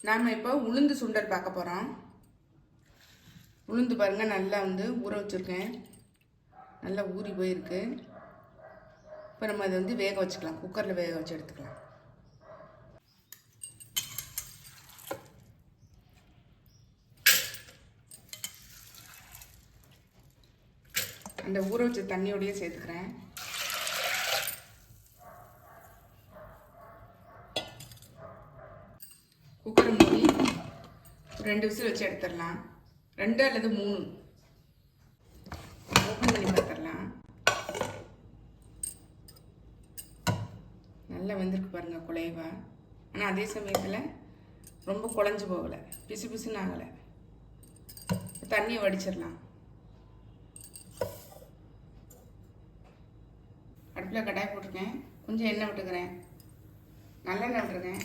நாம் இப்போ உளுந்து சுண்டல் பார்க்க போகிறோம். உளுந்து பாருங்கள், நல்லா ஊற வச்சுருக்கேன். நல்லா ஊறி போயிருக்கு. இப்போ நம்ம அதை வேக வச்சுக்கலாம். குக்கரில் வேக வச்சு எடுத்துக்கலாம். அந்த ஊற வச்ச தண்ணியோடையே சேர்த்துக்கிறேன். குக்கரை மூடி 2 விசில் வச்சு எடுத்துடலாம். 2 அல்லது 3 ஓப்பன் பண்ணி பார்த்துடலாம். நல்லா வெந்திருக்கு பாருங்கள், குழைவா. ஆனால் அதே சமயத்தில் ரொம்ப குழஞ்சி போகலை, பிசு பிசுன்னு ஆகலை. தண்ணியை வடிச்சிடலாம். அடுப்பில் கடாய் போட்டிருக்கேன். கொஞ்சம் எண்ணெய் விட்டுக்கிறேன். நல்லெண்ணெய் விட்டுருக்கேன்.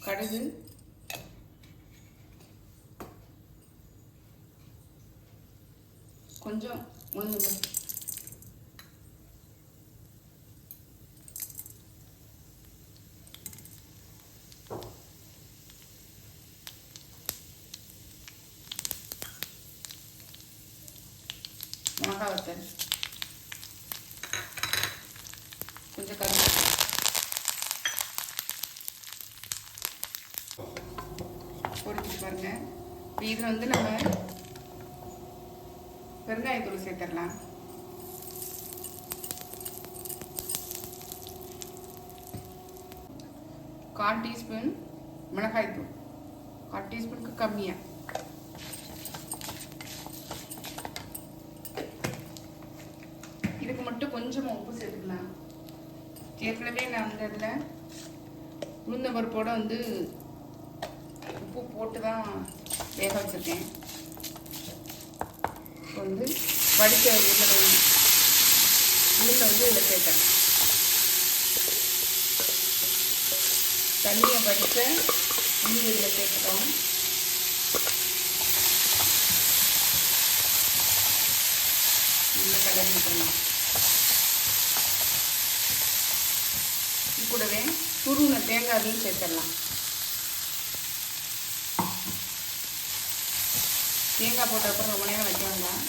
கடுகு, கொஞ்சம் உளுந்து, மிளகாய் வத்தல், கொஞ்சம் கருவேப்பிலை, பொரிச்சு பாருங்க. இதில் நம்ம பெருங்காயத்தூள் சேர்த்துடலாம். கால் டீஸ்பூன் மிளகாய்த்தூள், 1/4 டீஸ்பூனுக்கு கம்மியாக. இதுக்கு மட்டும் கொஞ்சமாக உப்பு சேர்த்துக்கலாம். ஏற்கனவே நான் அந்த இதில் உளுந்த பருப்போட உப்பு போட்டு தான் வேக வச்சுருக்கேன். இப்போ வடித்த உளுந்தை இதில் சேர்த்தேன். தண்ணியை வடித்த உளுந்து இதில் சேர்த்துட்டோம். நல்லா கலந்து விட்டுறலாம். இது கூடவே துருவின தேங்காயும் சேர்த்துடலாம். தேங்காய் போட்டப்பறம் ரொம்ப நேரம் வைக்க வேண்டாம்.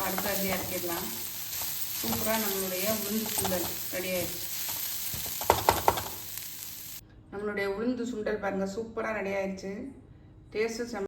அடுத்த அடி இறக்கிடலாம். சூப்பராக நம்மளுடைய உளுந்து சுண்டல் ரெடி ஆயிடுச்சு. நம்மளுடைய உளுந்து சுண்டல் பாருங்கள், சூப்பராக ரெடி ஆயிடுச்சு. டேஸ்ட்டு